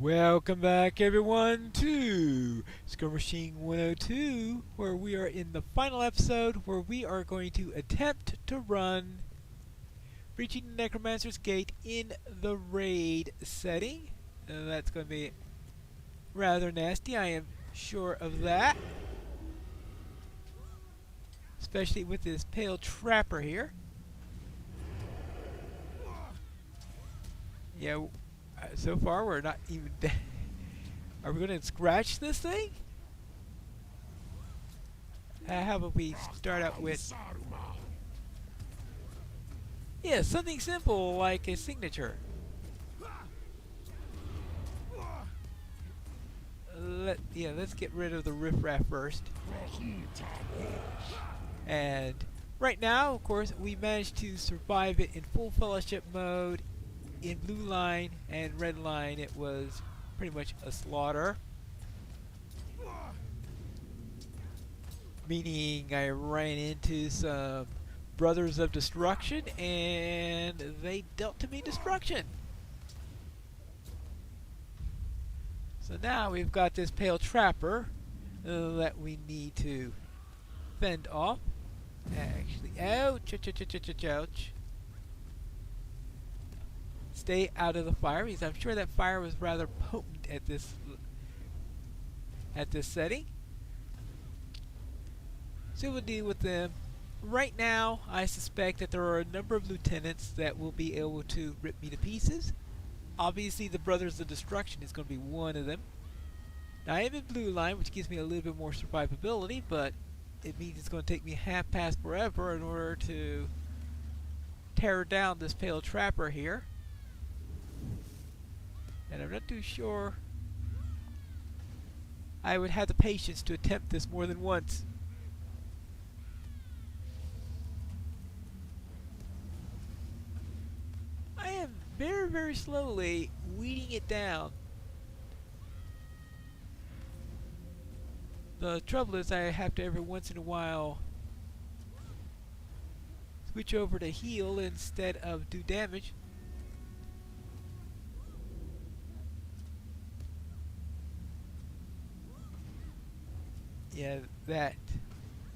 Welcome back everyone to Skirmishing 102, where we are in the final episode where we are going to attempt to run Breaching the Necromancer's Gate in the raid setting. That's going to be rather nasty, I am sure of that. Especially with this pale trapper here. Yeah, so far we're not even Are we going to scratch this thing? How about we start out with... Yeah, something simple like a signature. Let's get rid of the riffraff first. And right now, of course, we managed to survive it in full fellowship mode. In blue line and red line, it was pretty much a slaughter. Meaning I ran into some brothers of destruction and they dealt to me destruction. So now we've got this pale trapper that we need to fend off. Actually, ouch, ouch, ouch, ouch, ouch, ouch. Stay out of the fire, because I'm sure that fire was rather potent at this setting. So we'll deal with them. Right now, I suspect that there are a number of lieutenants that will be able to rip me to pieces. Obviously, the Brothers of Destruction is going to be one of them. Now, I am in blue line, which gives me a little bit more survivability, but it means it's going to take me half past forever in order to tear down this pale trapper here. And I'm not too sure I would have the patience to attempt this more than once. I am very, very slowly weeding it down. The trouble is I have to every once in a while switch over to heal instead of do damage. Yeah, that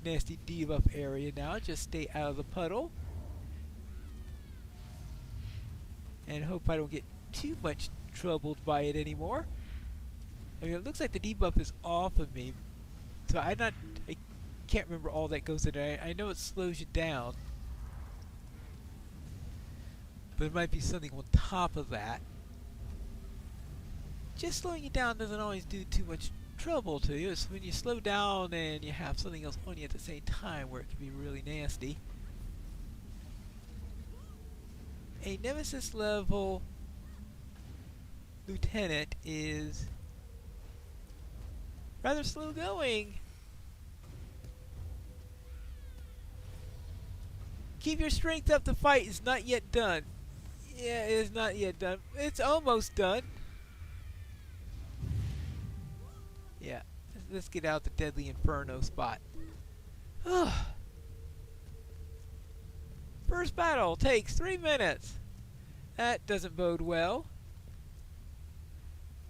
nasty debuff area now. Just stay out of the puddle. And hope I don't get too much troubled by it anymore. I mean, it looks like the debuff is off of me. So I can't remember all that goes in there. I know it slows you down. But it might be something on top of that. Just slowing you down doesn't always do too much trouble to you. It's when you slow down and you have something else on you at the same time where it can be really nasty. A Nemesis level lieutenant is rather slow going. Keep your strength up, the fight is not yet done. Yeah, it is not yet done. It's almost done. Yeah, let's get out the Deadly Inferno spot. First battle takes 3 minutes. That doesn't bode well.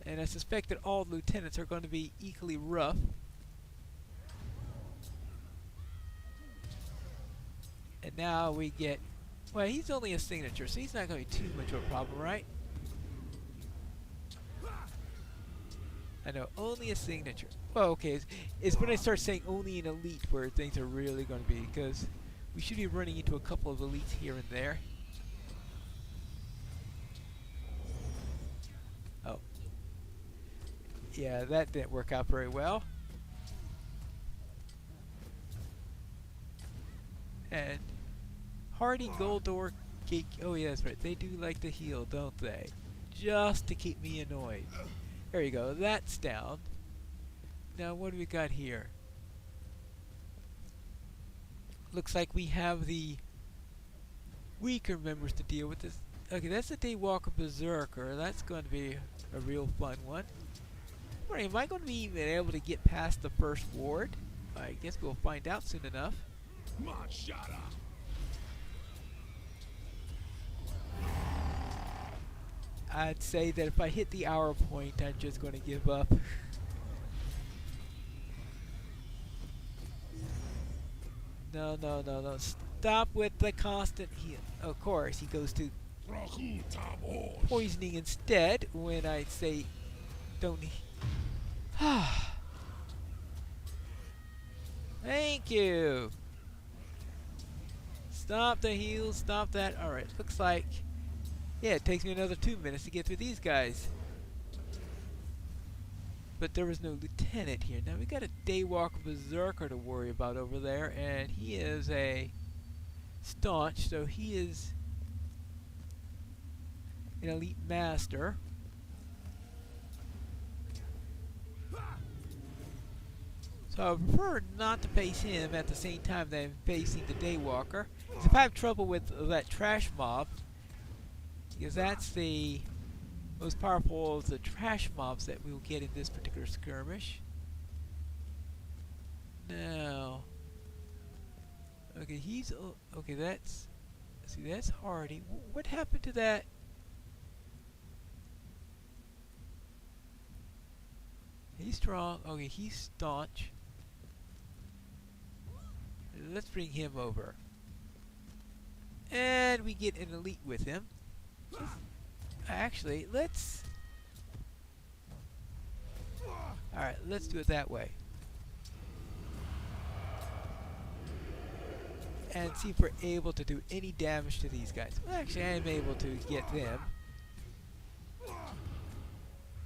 And I suspect that all lieutenants are going to be equally rough. And now we get... Well, he's only a signature, so he's not going to be too much of a problem, right? I know, only a signature. Well, okay, it's when I start saying only an elite where things are really going to be, because we should be running into a couple of elites here and there. Oh. Yeah, that didn't work out very well. And Hardy Goldor Gate... Oh yeah, that's right. They do like to heal, don't they? Just to keep me annoyed. There you go, that's down. Now what do we got here? Looks like we have the weaker members to deal with. This. Okay, that's the Daywalker Berserker. That's going to be a real fun one. Wait, am I going to be even able to get past the first ward? I guess we'll find out soon enough. I'd say that if I hit the hour point, I'm just going to give up. No, no, no, no. Stop with the constant heal. Of course, he goes to poisoning instead when I say don't. Thank you. Stop the heals, stop that. Alright, looks like, yeah, it takes me another 2 minutes to get through these guys. But there was no lieutenant here. Now we got a Daywalker Berserker to worry about over there, and he is a staunch, so he is an elite master. So I prefer not to face him at the same time that I'm facing the Daywalker. Because if I have trouble with that trash mob, because that's the most powerful of the trash mobs that we will get in this particular skirmish. Now, okay, he's okay. That's that's Hardy. What happened to that? He's strong. Okay, he's staunch. Let's bring him over. And we get an elite with him. Actually, let's... Alright, let's do it that way. And see if we're able to do any damage to these guys. Well, actually, I am able to get them.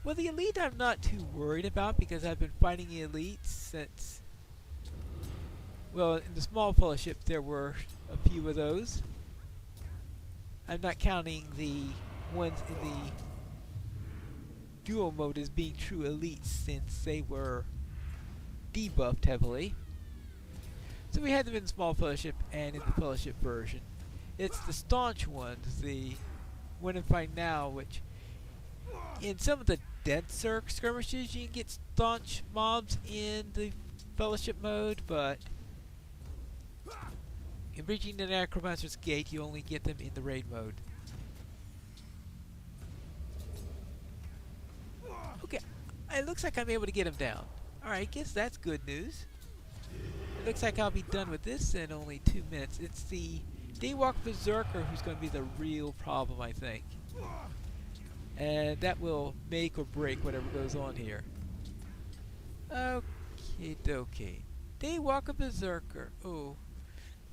Well, the elite I'm not too worried about because I've been fighting the elites since... Well, in the small fellowship there were a few of those. I'm not counting the ones in the duo mode as being true elites since they were debuffed heavily. So we had them in small fellowship and in the fellowship version. It's the staunch ones, the one I'm fighting now, which in some of the denser skirmishes you can get staunch mobs in the fellowship mode, but in reaching the Necromancer's gate you only get them in the raid mode. Okay, it looks like I'm able to get him down. Alright, guess that's good news. It looks like I'll be done with this in only 2 minutes. It's the Daywalker Berserker who's going to be the real problem, I think. And that will make or break whatever goes on here. Okay, dokie. Daywalker Berserker. Oh.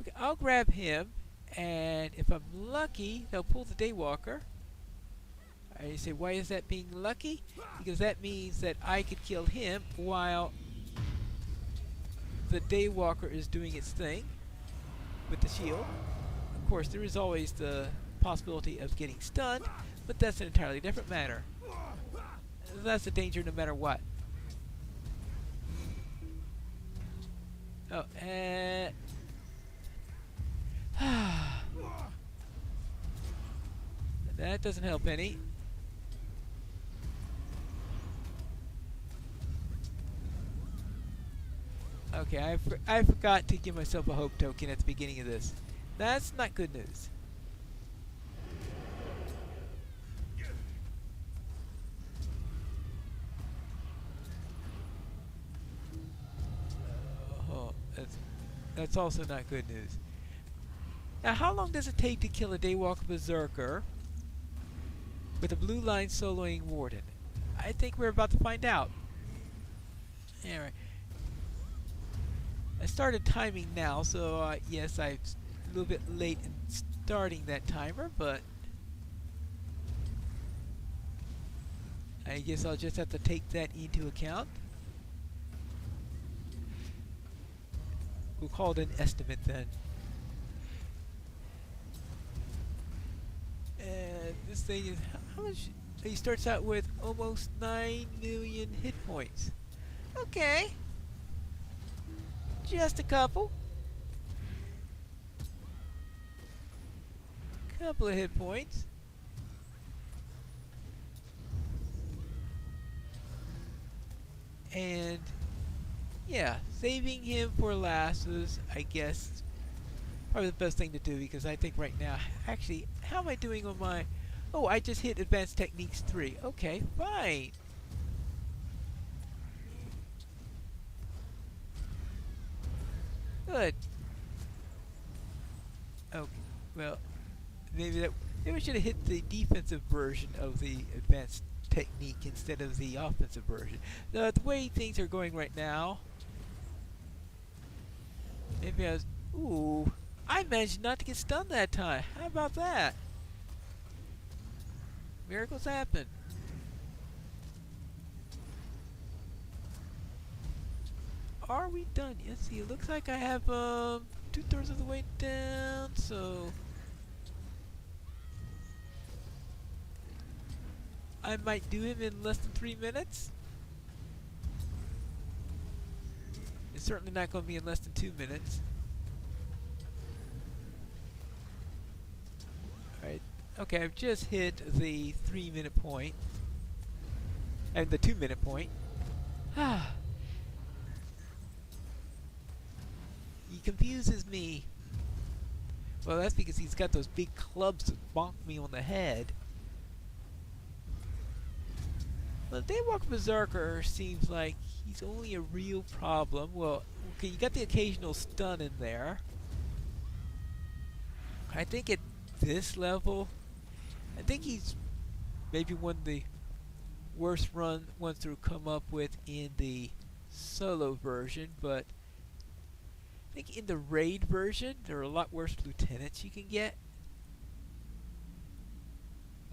Okay, I'll grab him, and if I'm lucky, they'll pull the Daywalker. You say, why is that being lucky? Because that means that I could kill him while the Daywalker is doing its thing with the shield. Of course, there is always the possibility of getting stunned, but that's an entirely different matter. That's a danger no matter what. Oh, and... that doesn't help any. Okay, I forgot to give myself a hope token at the beginning of this. That's not good news. Oh, that's also not good news. Now, how long does it take to kill a Daywalker Berserker with a blue line soloing warden? I think we're about to find out. Anyway, I started timing now, so yes, I'm a little bit late in starting that timer, but I guess I'll just have to take that into account. We'll call it an estimate then. And this thing is, how much? He starts out with almost 9 million hit points. Okay. Just a couple. Couple of hit points. And yeah, saving him for last is, I guess, probably the best thing to do, because I think right now, actually, how am I doing on my Oh, I just hit Advanced Techniques 3. Okay, fine. Good. Okay, well, maybe we should have hit the defensive version of the Advanced Technique instead of the offensive version. The way things are going right now, maybe I was... Ooh, I managed not to get stunned that time. How about that? Miracles happen. Are we done? Let's see, it looks like I have 2/3 of the way down, so I might do him in less than 3 minutes. It's certainly not going to be in less than 2 minutes. Alright, okay, I've just hit the 3-minute point. And the 2-minute point. He confuses me. Well, that's because he's got those big clubs that bonk me on the head. Well, Daywalker Berserker seems like he's only a real problem. Well, okay, you got the occasional stun in there. I think at this level, I think he's maybe one of the worst ones to come up with in the solo version, but I think in the raid version, there are a lot worse lieutenants you can get.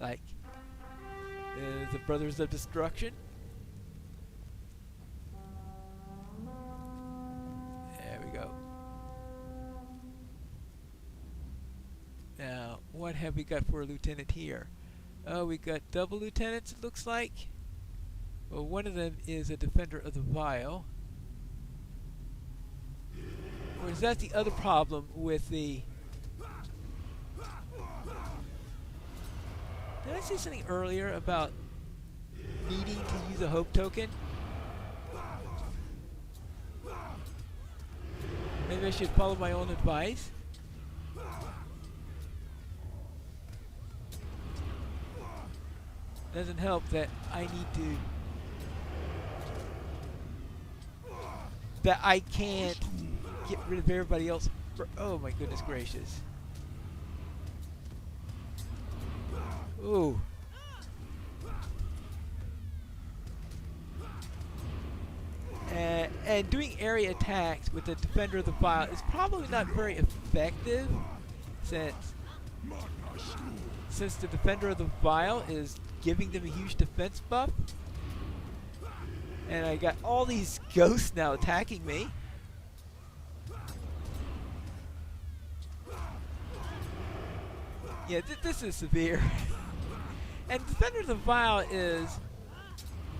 Like the Brothers of Destruction. There we go. Now, what have we got for a lieutenant here? Oh, we got double lieutenants, it looks like. Well, one of them is a Defender of the Vile. Or is that the other problem with the... Did I say something earlier about needing to use a hope token? Maybe I should follow my own advice. Doesn't help that I need to... that I can't get rid of everybody else. Oh my goodness gracious. Ooh. And doing area attacks with the Defender of the Vile is probably not very effective since the Defender of the Vile is giving them a huge defense buff. And I got all these ghosts now attacking me. Yeah, this is severe. And Defender of the Vile is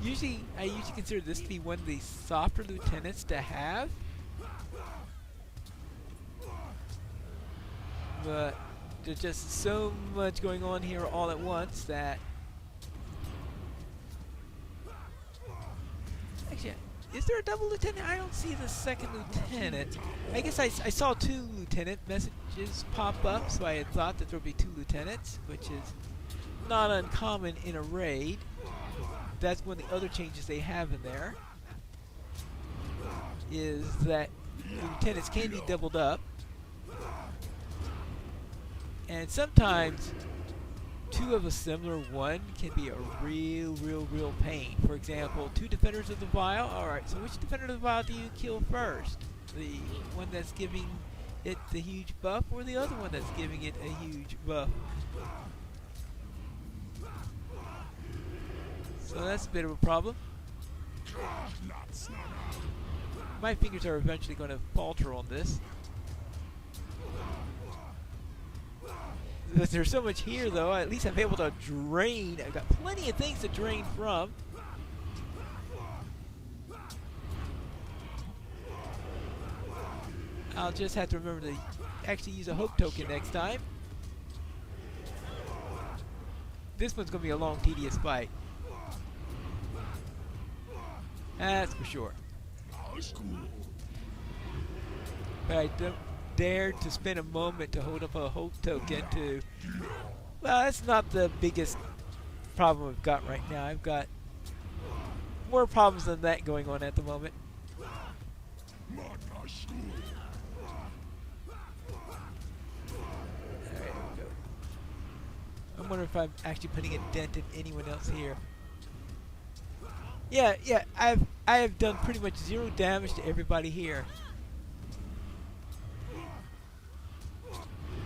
I usually consider this to be one of the softer lieutenants to have. But there's just so much going on here all at once that... Actually, is there a double lieutenant? I don't see the second lieutenant. I guess I saw 2 lieutenant messages pop up, so I had thought that there would be 2 lieutenants, which is not uncommon in a raid. That's one of the other changes they have in there, is that lieutenants can be doubled up. And sometimes 2 of a similar one can be a real pain. For example, 2 Defenders of the Vile. Alright, so which Defender of the Vile do you kill first? The one that's giving it the huge buff, or the other one that's giving it a huge buff? So that's a bit of a problem. My fingers are eventually going to falter on this. There's so much here, though. At least I'm able to drain. I've got plenty of things to drain from. I'll just have to remember to actually use a hope token next time. This one's going to be a long, tedious fight. That's for sure. But I don't dare to spend a moment to hold up a hope token to Well, that's not the biggest problem I've got right now. I've got more problems than that going on at the moment. Alright, there we go. I'm wondering if I'm actually putting a dent in anyone else here. Yeah, I have done pretty much 0 damage to everybody here.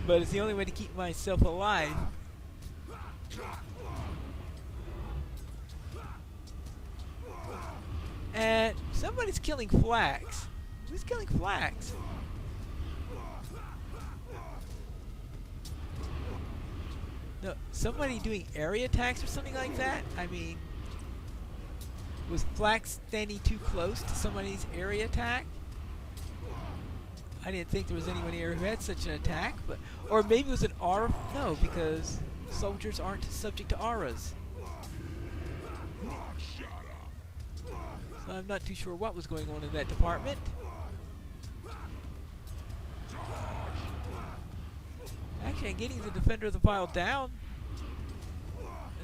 But it's the only way to keep myself alive. And somebody's killing flax. Who's killing flax? No, somebody doing area attacks or something like that? I mean, was flax standing too close to somebody's area attack? I didn't think there was anyone here who had such an attack, but or maybe it was an aura. No, because soldiers aren't subject to auras. So I'm not too sure what was going on in that department. Actually, I'm getting the Defender of the Vial down.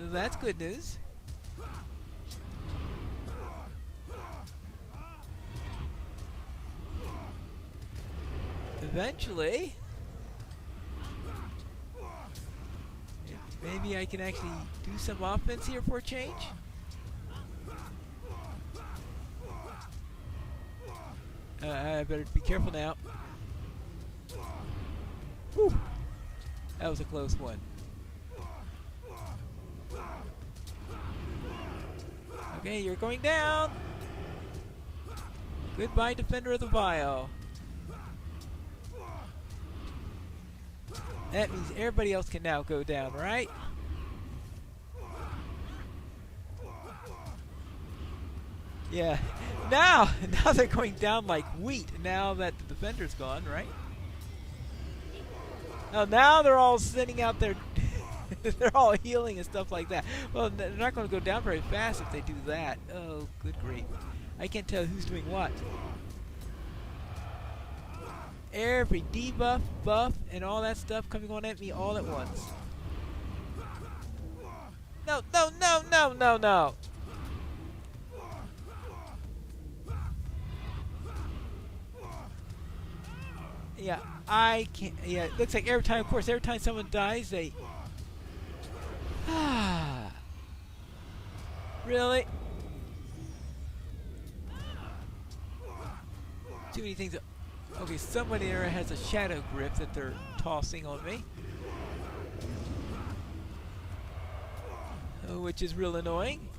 That's good news. Eventually, maybe I can actually do some offense here for a change. I better be careful now. Whew. That was a close one. Okay, you're going down. Goodbye, Defender of the Vial. That means everybody else can now go down, right? Yeah. Now they're going down like wheat now that the Defender's gone, right? Now they're all sending out their... they're all healing and stuff like that. Well, they're not going to go down very fast if they do that. Oh, good grief. I can't tell who's doing what. Every debuff, buff, and all that stuff coming on at me all at once. No, no, no, no, no, no! Yeah, I can't... Yeah, it looks like every time, of course, every time someone dies, they... Really? Too many things... Okay, somebody there has a shadow grip that they're tossing on me. Which is real annoying.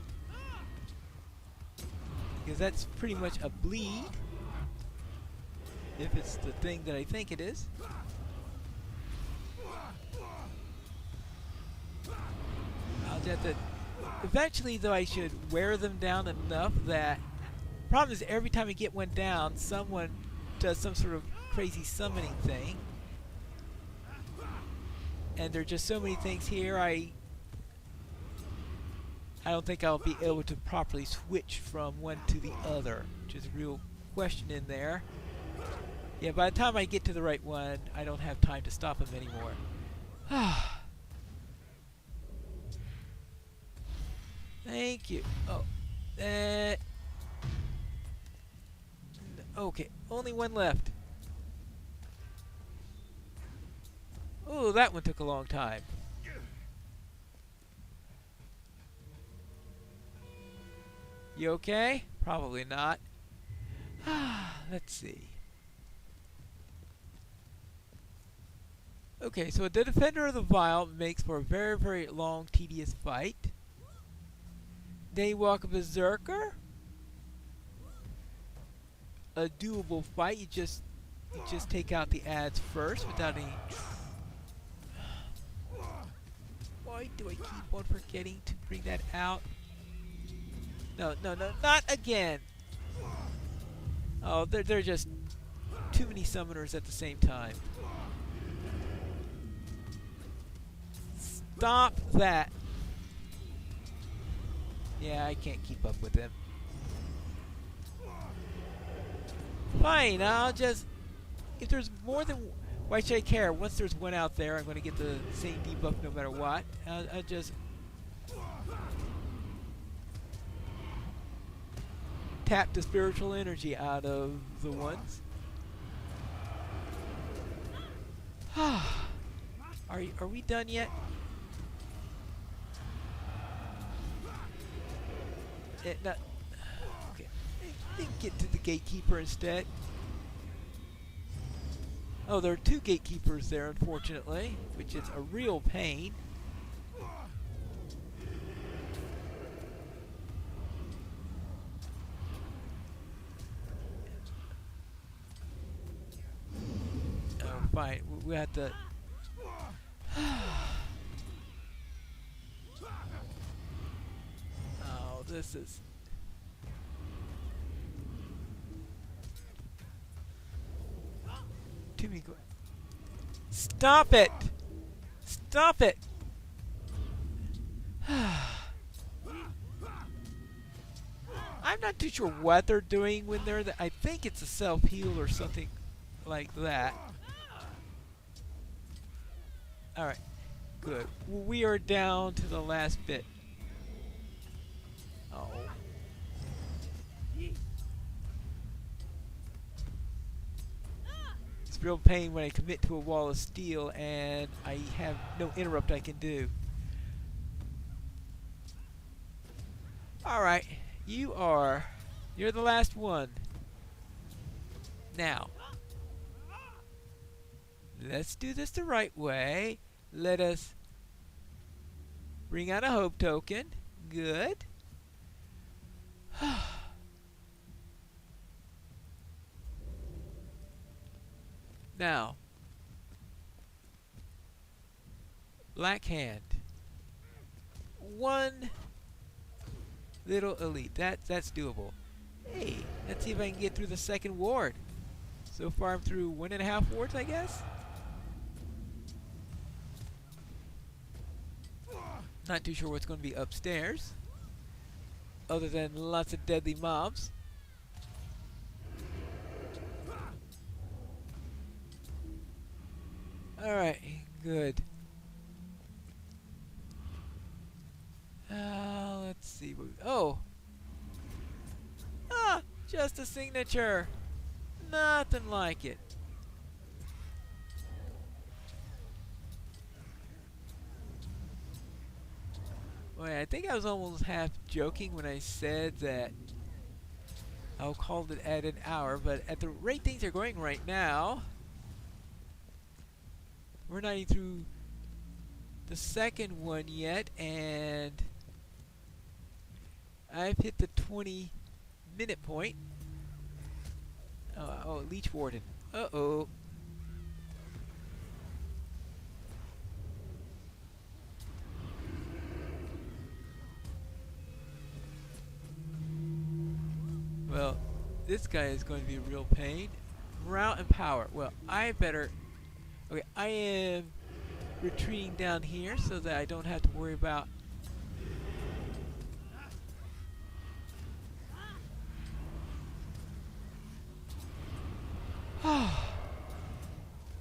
Because that's pretty much a bleed. If it's the thing that I think it is. I'll just have to... Eventually, though, I should wear them down enough that... Problem is, every time I get one down, someone does some sort of crazy summoning thing. And there are just so many things here, I don't think I'll be able to properly switch from one to the other, which is a real question in there. Yeah, by the time I get to the right one, I don't have time to stop him anymore. Thank you. Oh, okay, only one left. Oh, that one took a long time. You okay? Probably not. Let's see. Okay, so the Defender of the Vial makes for a very, very long, tedious fight. Then you walk a Berserker. A doable fight. You just take out the ads first without any... Why do I keep on forgetting to bring that out? No, no, no, not again! Oh, there are just too many summoners at the same time. Stop that! Yeah, I can't keep up with them. Fine, I'll just... If there's more than... Why should I care? Once there's one out there, I'm going to get the same debuff no matter what. I'll just tap the spiritual energy out of the ones. Are we done yet? No. Okay. Then get to the gatekeeper instead. Oh, there are two gatekeepers there, unfortunately, which is a real pain. Oh, fine. We have to. Oh, this is. Too many. Stop it! Stop it! I'm not too sure what they're doing when they're there. I think it's a self-heal or something like that. Alright, good. We are down to the last bit. Oh. It's real pain when I commit to a wall of steel and I have no interrupt I can do. Alright, you're the last one. Now, let's do this the right way. Let us bring out a hope token. Good. Now, Black Hand. One little elite. That's doable. Hey, let's see if I can get through the second ward. So far I'm through 1.5 wards, I guess? Not too sure what's going to be upstairs, other than lots of deadly mobs. Alright, good. Let's see. Oh! Ah! Just a signature! Nothing like it. Boy, I think I was almost half joking when I said that I'll call it at an hour, but at the rate things are going right now, we're not even through the second one yet, and I've hit the 20-minute point. Oh, Leech Warden. Uh-oh. Well, this guy is going to be a real pain. Morale and power. Well, I better... Okay, I am retreating down here so that I don't have to worry about...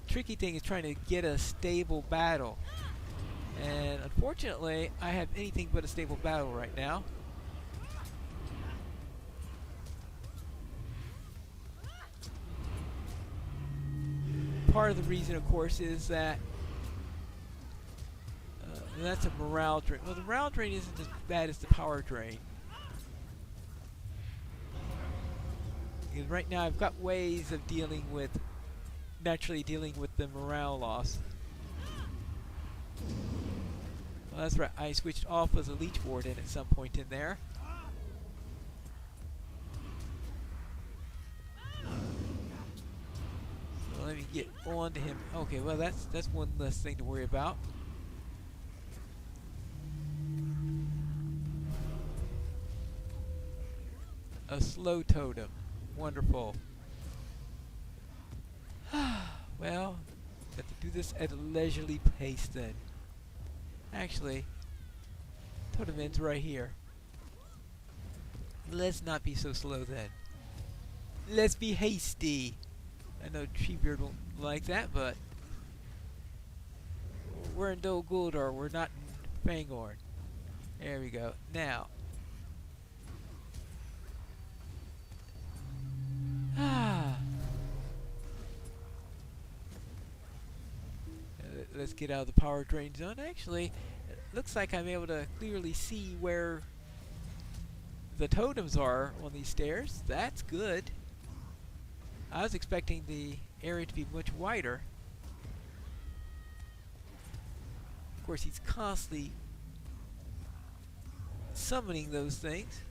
Tricky thing is trying to get a stable battle. And unfortunately, I have anything but a stable battle right now. Part of the reason, of course, is that that's a morale drain. Well, the morale drain isn't as bad as the power drain. Because right now I've got ways of naturally dealing with the morale loss. Well, that's right. I switched off as a Leech Warden at some point in there. So let me get on to him. Okay, well that's one less thing to worry about. A slow totem. Wonderful. Well, got to do this at a leisurely pace then. Actually, totem ends right here. Let's not be so slow then. Let's be hasty. I know Treebeard won't like that, but we're in Dol Guldur. We're not in Fangorn. There we go. Now. Let's get out of the power drain zone. Actually, it looks like I'm able to clearly see where the totems are on these stairs. That's good. I was expecting the area to be much wider. Of course, he's constantly summoning those things.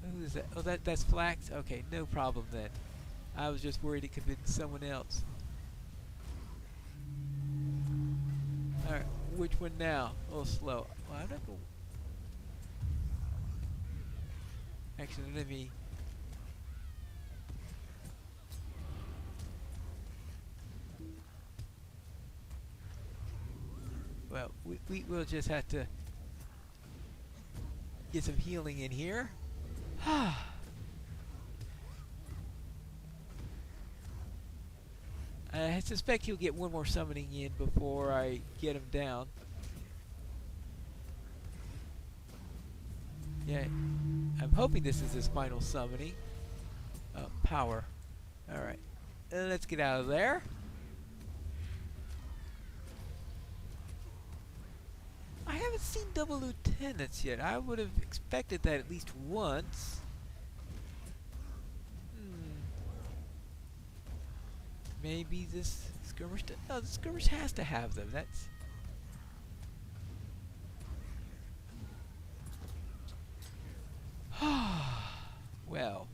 Who is that? Oh, that's Flax? Okay, no problem then. I was just worried it could have been someone else. Alright, which one now? A little slow. Well, I'm not going... Actually, let me... Well, we'll just have to get some healing in here. I suspect he'll get one more summoning in before I get him down. Yeah, I'm hoping this is his final summoning. Power. Alright, let's get out of there. I haven't seen double lieutenants yet. I would have expected that at least once. Maybe this skirmish... No, the skirmish has to have them. That's... Well,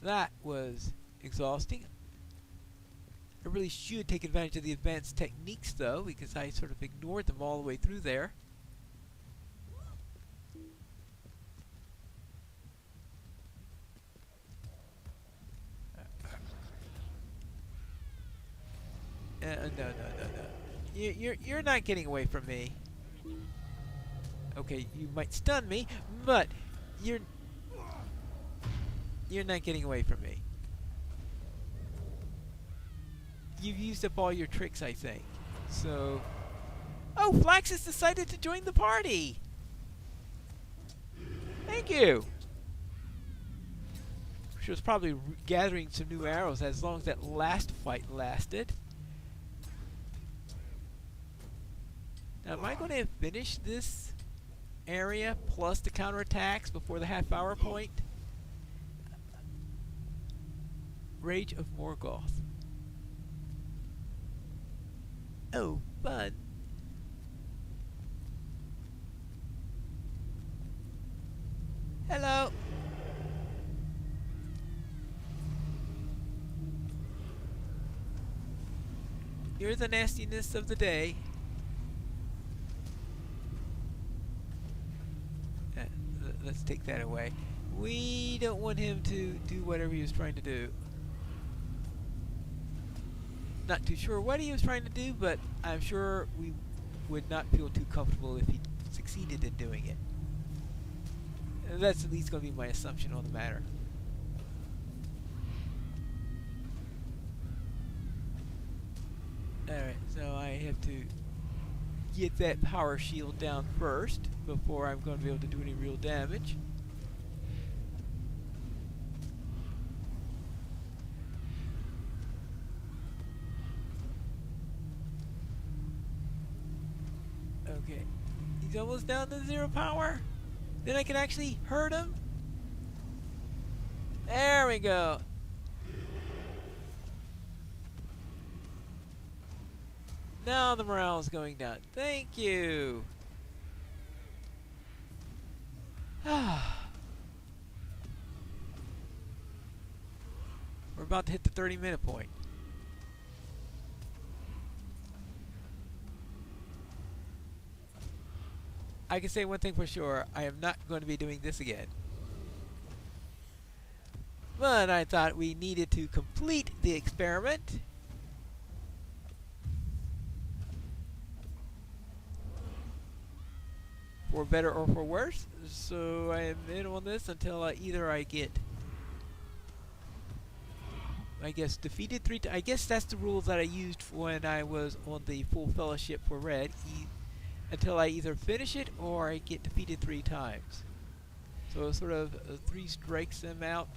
that was exhausting. I really should take advantage of the advanced techniques, though, because I sort of ignored them all the way through there. No. You're not getting away from me. Okay, you might stun me, but you're not getting away from me. You've used up all your tricks, I think. So... Oh, Flax has decided to join the party! Thank you! She was probably gathering some new arrows as long as that last fight lasted. Now, am I going to finish this area plus the counterattacks before the half-hour point? Rage of Morgoth. Oh, fun. Hello. You're the nastiness of the day. Let's take that away. We don't want him to do whatever he was trying to do. Not too sure what he was trying to do, but I'm sure we would not feel too comfortable if he succeeded in doing it. That's at least going to be my assumption on the matter. Alright, so I have to get that power shield down first before I'm going to be able to do any real damage. Okay, he's almost down to 0 power. Then I can actually hurt him. There we go. Now the morale is going down. Thank you. We're about to hit the 30-minute point. I can say one thing for sure. I am not going to be doing this again. But I thought we needed to complete the experiment. For better or for worse. So I am in on this until either I get I guess defeated 3 times. I guess that's the rules that I used when I was on the full fellowship for red. Until I either finish it or I get defeated 3 times. So it sort of 3 strikes them out.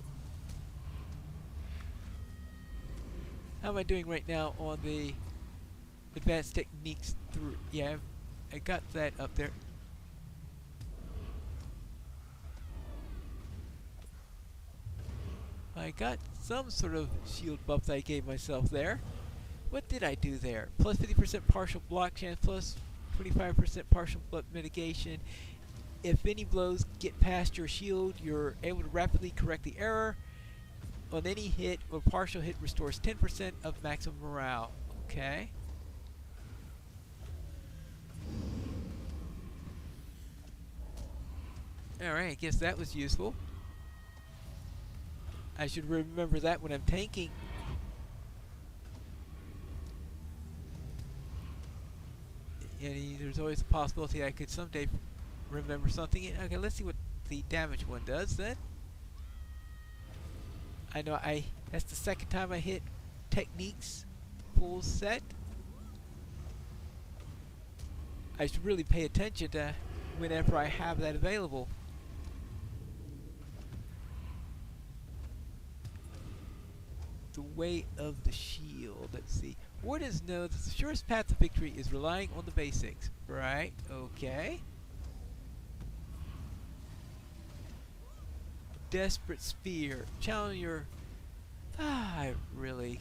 How am I doing right now on the advanced techniques through? Yeah, I got that up there. I got some sort of shield buff that I gave myself there. What did I do there? Plus 50% partial block chance, plus 25% partial blood mitigation. If any blows get past your shield, you're able to rapidly correct the error. On any hit or partial hit, restores 10% of maximum morale. Okay. Alright, I guess that was useful. I should remember that when I'm tanking. And there's always a possibility I could someday remember something. Okay, let's see what the damage one does then. I know that's the second time I hit techniques full set. I should really pay attention to whenever I have that available. The way of the shield. Let's see. Wardens know that the surest path to victory is relying on the basics. Right, okay. Desperate Spear. Challenge your... really...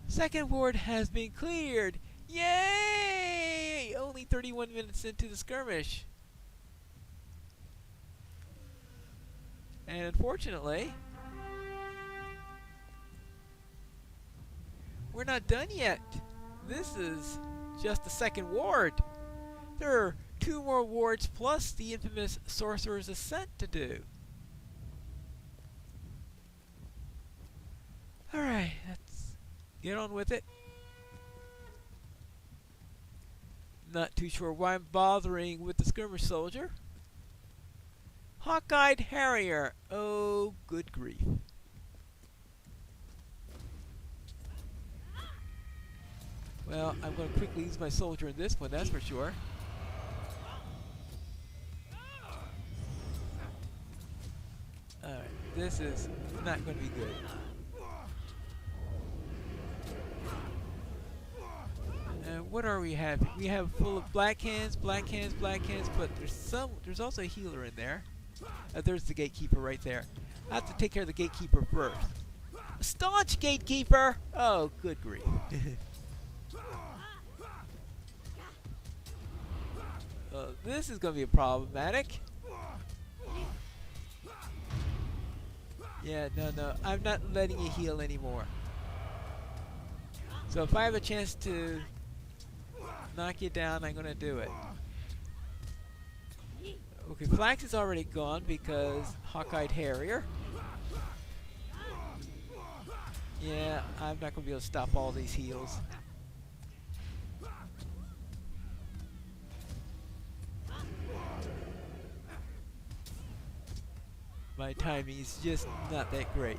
Second ward has been cleared! Yay! Only 31 minutes into the skirmish. And unfortunately... we're not done yet. This is just the second ward. There are 2 more wards plus the infamous Sorcerer's Ascent to do. Alright, let's get on with it. Not too sure why I'm bothering with the Skirmish Soldier. Hawk-eyed Harrier. Oh, good grief. Well, I'm going to quickly use my soldier in this one, that's for sure. Alright, this is not going to be good. What are we having? We have full of black hands, but there's also a healer in there. There's the gatekeeper right there. I have to take care of the gatekeeper first. A staunch gatekeeper! Oh, good grief. This is going to be problematic. Yeah, no, I'm not letting you heal anymore. So if I have a chance to knock you down, I'm going to do it. Okay, Flax is already gone because Hawk-eyed Harrier. Yeah, I'm not going to be able to stop all these heals. My timing is just not that great.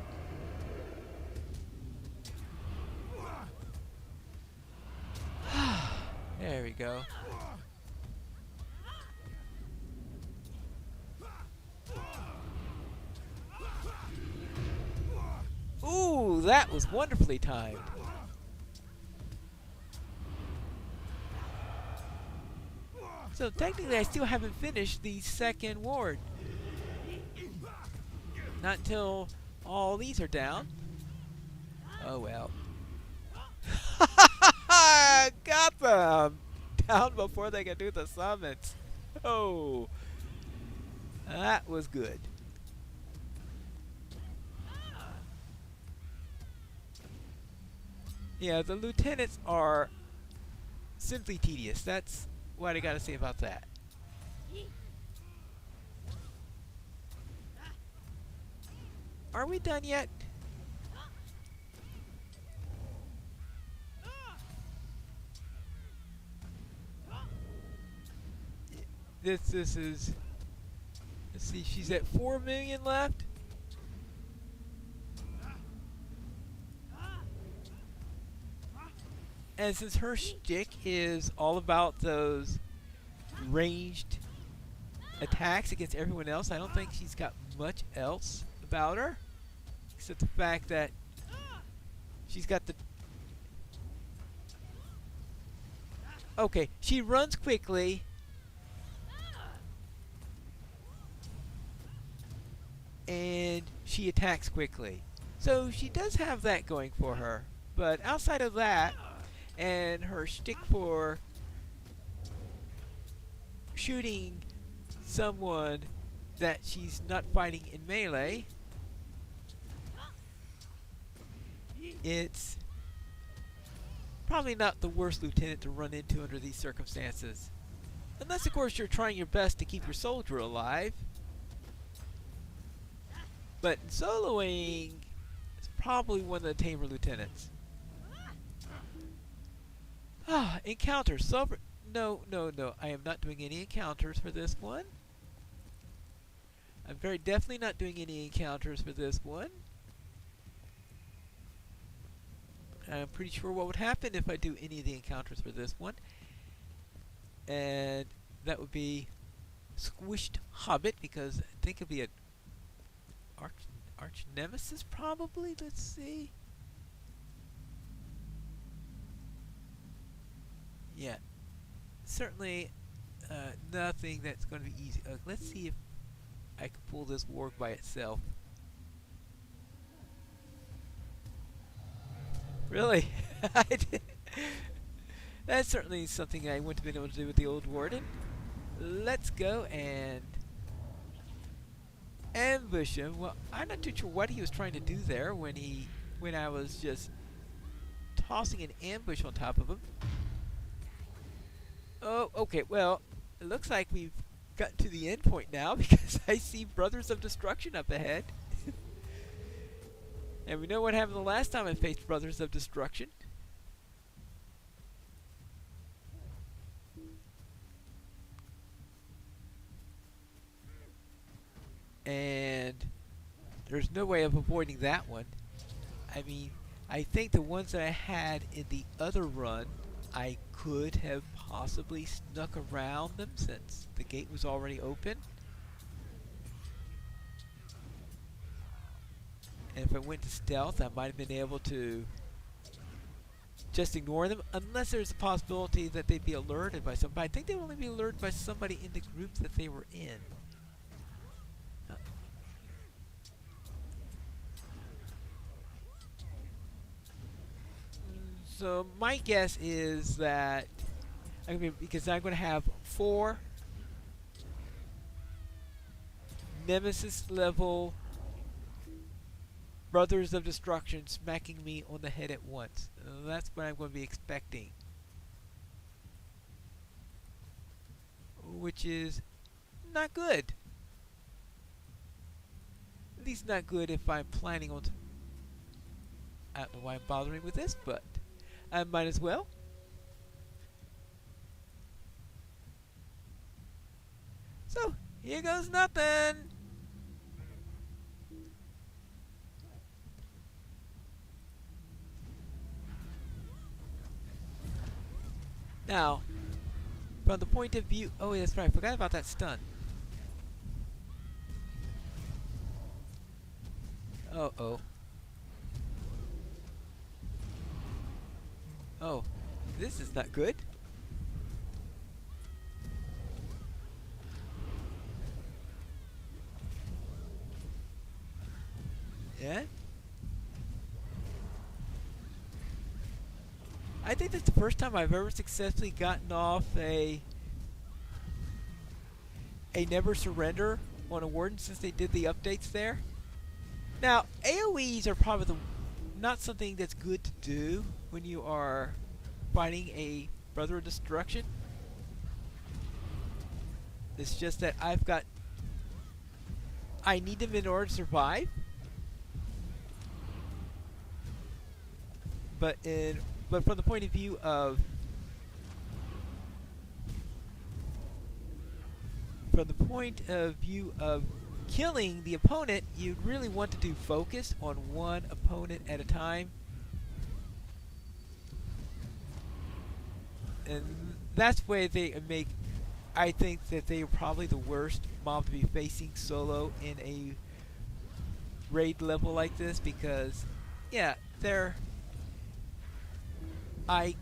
There we go. Ooh, that was wonderfully timed. So technically I still haven't finished the second ward. Not until all these are down. Oh well. Got them! Down before they can do the summons. Oh. That was good. Yeah, the lieutenants are simply tedious. That's what I gotta say about that. Are we done yet? This is... Let's see, she's at 4 million left. And since her shtick is all about those ranged attacks against everyone else, I don't think she's got much else about her. Except the fact that she's got the... Okay, she runs quickly. And she attacks quickly. So she does have that going for her. But outside of that, and her shtick for shooting someone that she's not fighting in melee, it's probably not the worst lieutenant to run into under these circumstances. Unless, of course, you're trying your best to keep your soldier alive. But soloing is probably one of the tamer lieutenants. Encounters. No. I am not doing any encounters for this one. I'm very definitely not doing any encounters for this one. I'm pretty sure what would happen if I do any of the encounters for this one. And that would be Squished Hobbit, because I think it'd be a arch nemesis probably. Let's see. Yeah. Certainly nothing that's going to be easy. Let's see if I can pull this warg by itself. Really? That's certainly something I wouldn't have been able to do with the old warden. Let's go and ambush him. Well, I'm not too sure what he was trying to do there when I was just tossing an ambush on top of him. Oh, okay. Well, it looks like we've gotten to the end point now, because I see Brothers of Destruction up ahead. And we know what happened the last time I faced Brothers of Destruction. And there's no way of avoiding that one. I mean, I think the ones that I had in the other run, I could have possibly snuck around them since the gate was already open. And if I went to stealth, I might have been able to just ignore them, unless there's a possibility that they'd be alerted by somebody. I think they would only be alerted by somebody in the group that they were in. So my guess is that, because I'm going to have 4 Nemesis level Brothers of Destruction smacking me on the head at once. That's what I'm going to be expecting. Which is not good. At least not good if I'm planning on... I don't know why I'm bothering with this, but I might as well. So, here goes nothing! Now, from the point of view... Oh, that's right, I forgot about that stun. Uh-oh. Oh, this is not good. Yeah? I think that's the first time I've ever successfully gotten off a Never Surrender on a warden since they did the updates there. Now, AoEs are probably not something that's good to do when you are fighting a Brother of Destruction. It's just that I need them in order to survive. But from the point of view of killing the opponent, you'd really want to do focus on one opponent at a time. And that's where they make. I think that they are probably the worst mob to be facing solo in a raid level like this because, yeah, they're. I,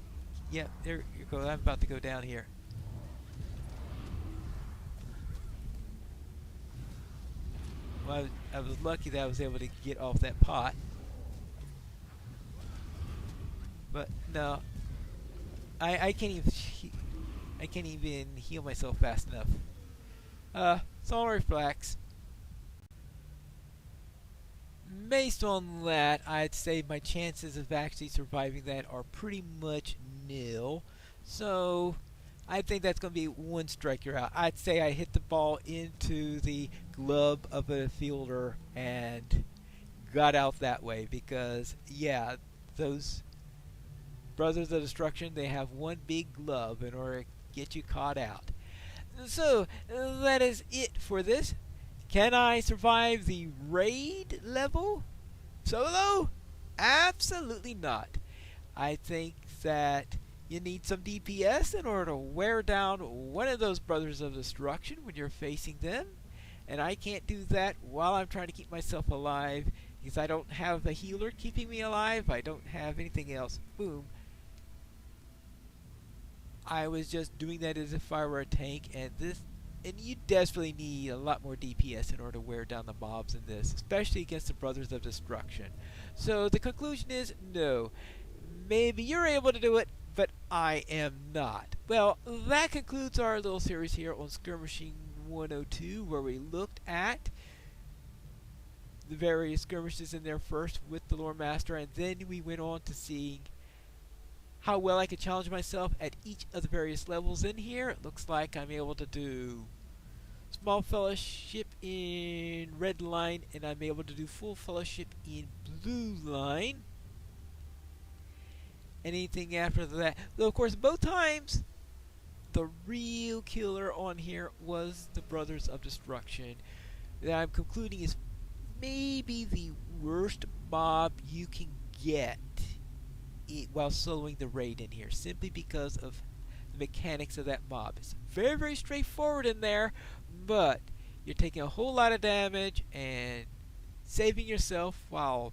yeah, there you go. I'm about to go down here. Well, I was lucky that I was able to get off that pot. But no, I can't even I can't even heal myself fast enough. So I'll reflex. Based on that, I'd say my chances of actually surviving that are pretty much nil. So I think that's going to be one strike you're out. I'd say I hit the ball into the glove of a fielder and got out that way because, yeah, those Brothers of Destruction, they have one big glove in order to get you caught out. So, that is it for this. Can I survive the raid level solo? Absolutely not. I think that you need some DPS in order to wear down one of those Brothers of Destruction when you're facing them. And I can't do that while I'm trying to keep myself alive because I don't have a healer keeping me alive. I don't have anything else. Boom. I was just doing that as if I were a tank, and you desperately need a lot more DPS in order to wear down the mobs in this, especially against the Brothers of Destruction. So the conclusion is no. Maybe you're able to do it, but I am not. Well, that concludes our little series here on Skirmishing 102, where we looked at the various skirmishes in there first with the Lore Master, and then we went on to seeing how well I could challenge myself at each of the various levels in here. It looks like I'm able to do small fellowship in red line, and I'm able to do full fellowship in blue line. Anything after that, though, of course, both times the real killer on here was the Brothers of Destruction, that I'm concluding is maybe the worst mob you can get while soloing the raid in here, simply because of the mechanics of that mob. It's very, very straightforward in there, but you're taking a whole lot of damage and saving yourself while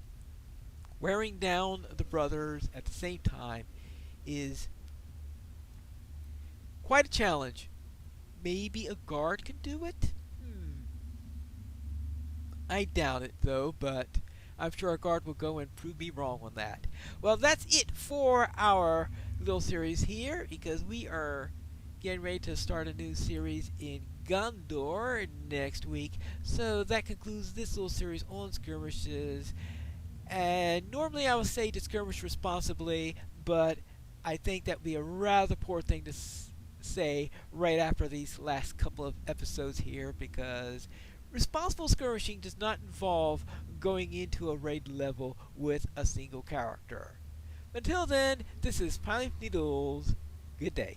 wearing down the brothers at the same time is quite a challenge. Maybe a guard can do it? I doubt it, though, but I'm sure a guard will go and prove me wrong on that. Well, that's it for our little series here, because we are getting ready to start a new series in Gondor next week. So that concludes this little series on skirmishes. And normally I would say to skirmish responsibly, but I think that would be a rather poor thing to say right after these last couple of episodes here, because responsible skirmishing does not involve going into a raid level with a single character. Until then, this is Piling Needles. Good day.